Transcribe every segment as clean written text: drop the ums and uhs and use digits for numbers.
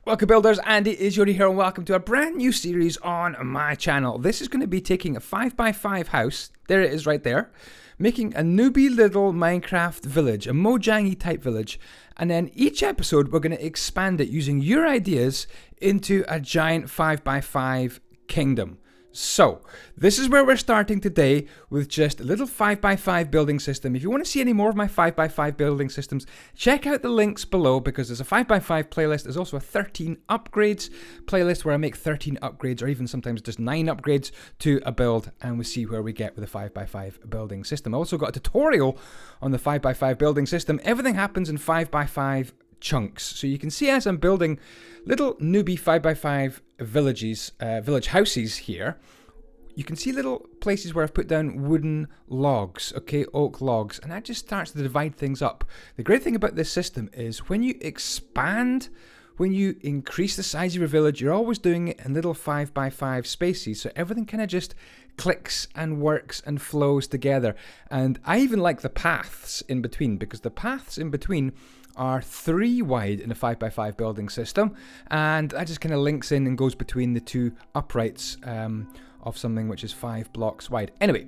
Welcome builders, andyisyoda here and welcome to a brand new series on my channel. This is going to be taking a 5x5 house, there it is right there, making a newbie little Minecraft village, a Mojangy type village, and then each episode we're going to expand it using your ideas into a giant 5x5 kingdom. So, this is where we're starting today with just a little 5x5 building system. If you want to see any more of my 5x5 building systems, check out the links below because there's a 5x5 playlist. There's also a 13 upgrades playlist where I make 13 upgrades or even sometimes just 9 upgrades to a build and we see where we get with a 5x5 building system. I also got a tutorial on the 5x5 building system. Everything happens in 5x5 chunks. So you can see as I'm building little newbie 5x5 village houses here, you can see little places where I've put down wooden logs, okay, oak logs, and that just starts to divide things up. The great thing about this system is when you expand, when you increase the size of your village, you're always doing it in little 5x5 spaces, so everything kind of just clicks and works and flows together. And I even like the paths in between, because the paths in between are 3 wide in a 5x5 building system, and that just kind of links in and goes between the two uprights of something which is 5 blocks wide. Anyway,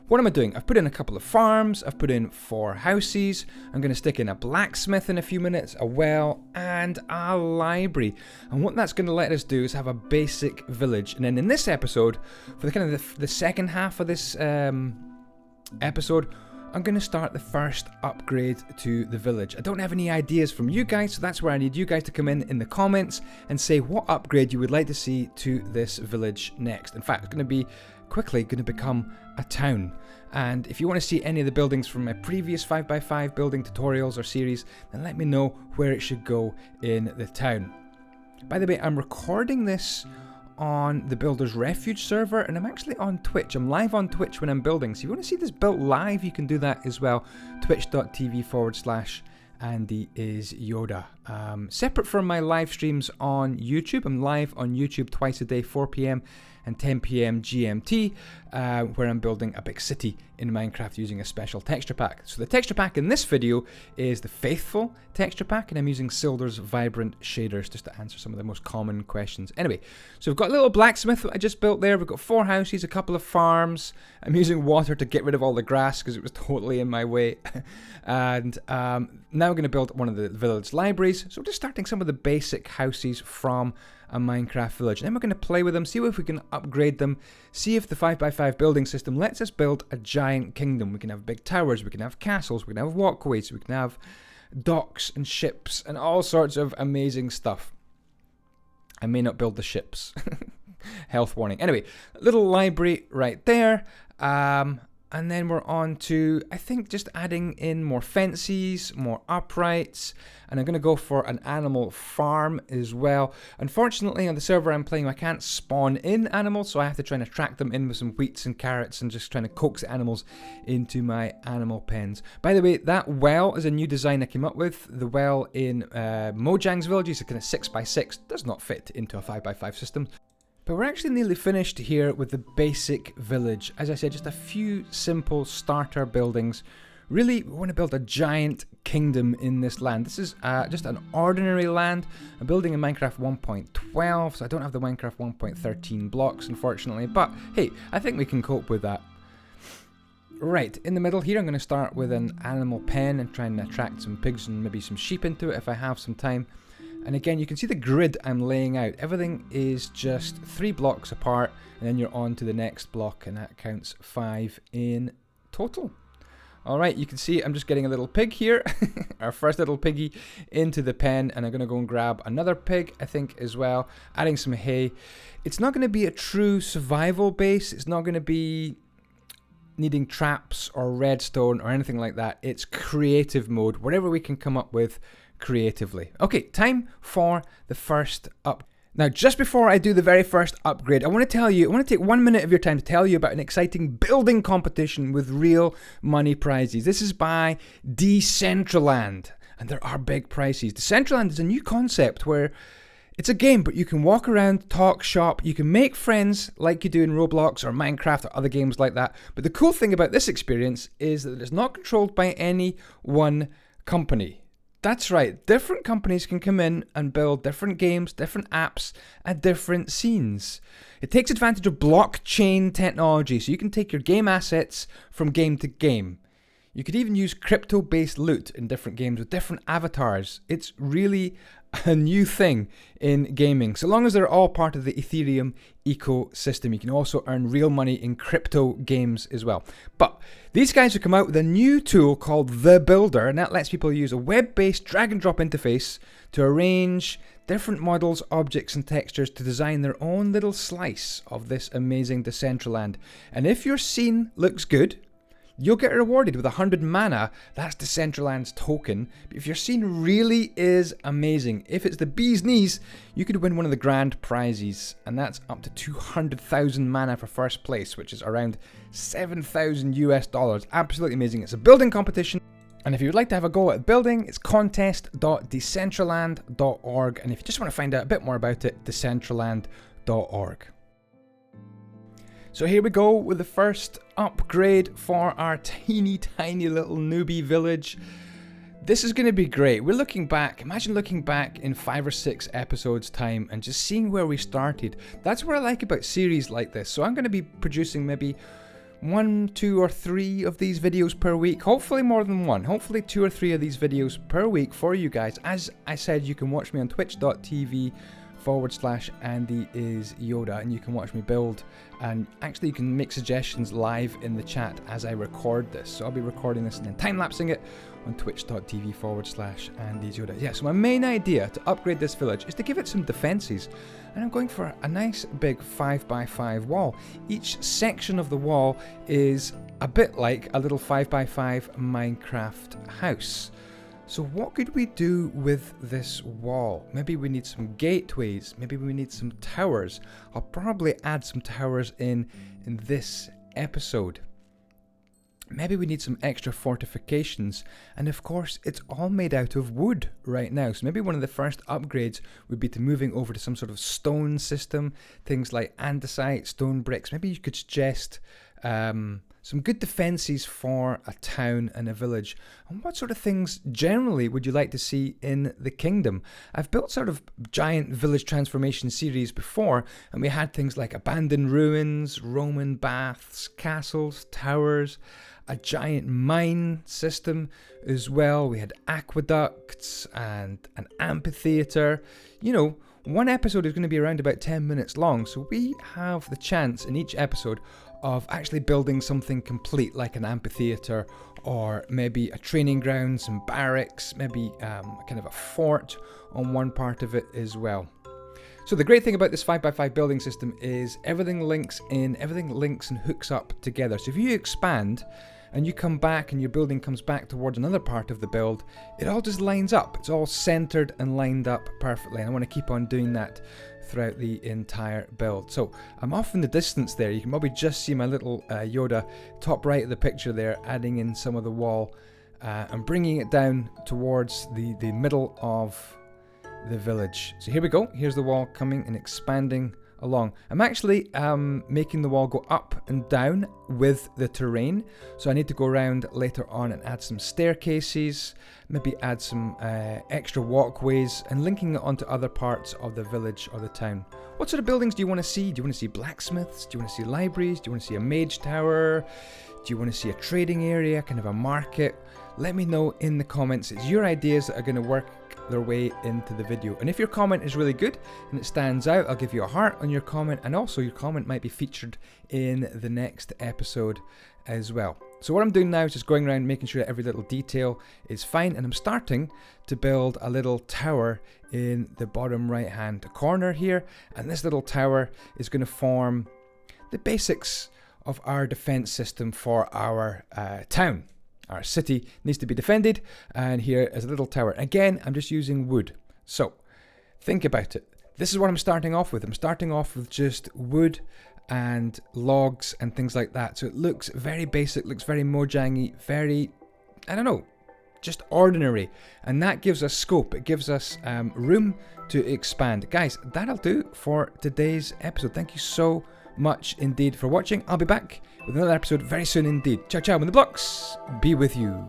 what am I doing? I've put in a couple of farms, I've put in 4 houses, I'm going to stick in a blacksmith in a few minutes, a well, and a library. And what that's going to let us do is have a basic village. And then in this episode, for the kind of the second half of this episode, I'm going to start the first upgrade to the village. I don't have any ideas from you guys, so that's where I need you guys to come in the comments and say what upgrade you would like to see to this village next. In fact, it's going to be quickly going to become a town. And if you want to see any of the buildings from my previous 5x5 building tutorials or series, then let me know where it should go in the town. By the way, I'm recording this on the Builders Refuge server, and I'm actually on Twitch. I'm live on Twitch when I'm building, so if you want to see this built live, you can do that as well. twitch.tv/andyisyoda. Separate from my live streams on YouTube, I'm live on YouTube twice a day, 4 PM and 10 PM GMT, where I'm building a big city in Minecraft using a special texture pack. So the texture pack in this video is the Faithful texture pack, and I'm using SILDURS vibrant shaders just to answer some of the most common questions. Anyway, so we've got a little blacksmith that I just built there. We've got 4 houses, a couple of farms. I'm using water to get rid of all the grass because it was totally in my way. And now we're going to build one of the village libraries. So we're just starting some of the basic houses from a Minecraft village. And then we're going to play with them, see if we can upgrade them, see if the 5x5 building system lets us build a giant kingdom. We can have big towers, we can have castles, we can have walkways, we can have docks and ships and all sorts of amazing stuff. I may not build the ships. Health warning. Anyway, little library right there. And then we're on to, I think, just adding in more fences, more uprights, and I'm going to go for an animal farm as well. Unfortunately, on the server I'm playing, I can't spawn in animals, so I have to try and attract them in with some wheats and carrots and just trying to coax the animals into my animal pens. By the way, that well is a new design I came up with. The well in Mojang's village is a kind of 6x6, does not fit into a 5x5 system. But we're actually nearly finished here with the basic village. As I said, just a few simple starter buildings. Really, we want to build a giant kingdom in this land. This is just an ordinary land. I'm building in Minecraft 1.12, so I don't have the Minecraft 1.13 blocks, unfortunately. But hey, I think we can cope with that. Right, in the middle here, I'm going to start with an animal pen and try and attract some pigs and maybe some sheep into it if I have some time. And again, you can see the grid I'm laying out. Everything is just 3 blocks apart, and then you're on to the next block, and that counts 5 in total. Alright, you can see I'm just getting a little pig here, our first little piggy, into the pen, and I'm going to go and grab another pig, I think, as well, adding some hay. It's not going to be a true survival base. It's not going to be needing traps or redstone or anything like that. It's creative mode, whatever we can come up with creatively. Okay, time for the first up. Now, just before I do the very first upgrade, I want to take 1 minute of your time to tell you about an exciting building competition with real money prizes. This is by Decentraland, and there are big prizes. Decentraland is a new concept where it's a game, but you can walk around, talk, shop, you can make friends like you do in Roblox or Minecraft or other games like that. But the cool thing about this experience is that it's not controlled by any one company. That's right, different companies can come in and build different games, different apps, and different scenes. It takes advantage of blockchain technology, so you can take your game assets from game to game. You could even use crypto-based loot in different games with different avatars. It's really a new thing in gaming. So long as they're all part of the Ethereum ecosystem, you can also earn real money in crypto games as well. But these guys have come out with a new tool called The Builder, and that lets people use a web-based drag and drop interface to arrange different models, objects, and textures to design their own little slice of this amazing Decentraland. And if your scene looks good, you'll get rewarded with 100 mana. That's Decentraland's token. But if your scene really is amazing, if it's the bee's knees, you could win one of the grand prizes, and that's up to 200,000 mana for first place, which is around $7,000 US. Absolutely amazing. It's a building competition, and if you would like to have a go at building, it's contest.decentraland.org, and if you just want to find out a bit more about it, decentraland.org. So here we go with the first upgrade for our tiny little newbie village. This is going to be great. We're looking back, imagine looking back in 5 or 6 episodes time and just seeing where we started. That's what I like about series like this. So I'm going to be producing maybe 1, 2 or 3 of these videos per week. Hopefully more than 1. Hopefully 2 or 3 of these videos per week for you guys. As I said, you can watch me on twitch.tv/andyisyoda, and you can watch me build, and actually you can make suggestions live in the chat as I record this. So I'll be recording this and then time-lapsing it on twitch.tv/andyisyoda. Yeah, so my main idea to upgrade this village is to give it some defenses, and I'm going for a nice big 5x5 wall. Each section of the wall is a bit like a little 5x5 Minecraft house. So what could we do with this wall? Maybe we need some gateways, maybe we need some towers. I'll probably add some towers in this episode. Maybe we need some extra fortifications, and of course it's all made out of wood right now. So maybe one of the first upgrades would be to moving over to some sort of stone system, things like andesite, stone bricks. Maybe you could suggest some good defenses for a town and a village. And what sort of things generally would you like to see in the kingdom? I've built sort of giant village transformation series before, and we had things like abandoned ruins, Roman baths, castles, towers, a giant mine system as well. We had aqueducts and an amphitheater. You know, one episode is going to be around about 10 minutes long, so we have the chance in each episode of actually building something complete, like an amphitheater, or maybe a training ground, some barracks, maybe kind of a fort on one part of it as well. So the great thing about this 5x5 building system is everything links in, everything links and hooks up together. So if you expand and you come back and your building comes back towards another part of the build, it all just lines up. It's all centered and lined up perfectly, and I want to keep on doing that throughout the entire build. So I'm off in the distance there. You can probably just see my little Yoda top right of the picture there, adding in some of the wall and bringing it down towards the middle of the village. So here we go. Here's the wall coming and expanding along. I'm actually making the wall go up and down with the terrain, so I need to go around later on and add some staircases, maybe add some extra walkways, and linking it onto other parts of the village or the town. What sort of buildings do you want to see? Do you want to see blacksmiths? Do you want to see libraries? Do you want to see a mage tower? Do you want to see a trading area, kind of a market? Let me know in the comments. It's your ideas that are going to work their way into the video. And if your comment is really good and it stands out, I'll give you a heart on your comment, and also your comment might be featured in the next episode as well. So what I'm doing now is just going around making sure that every little detail is fine, and I'm starting to build a little tower in the bottom right hand corner here, and this little tower is going to form the basics of our defense system for our town. Our city needs to be defended, and here is a little tower. Again, I'm just using wood. So think about it. This is what I'm starting off with. I'm starting off with just wood and logs and things like that. So it looks very basic, looks very Mojang-y, very, I don't know, just ordinary. And that gives us scope. It gives us room to expand. Guys, that'll do for today's episode. Thank you so much indeed for watching. I'll be back with another episode very soon indeed. Ciao, ciao, and the blocks be with you.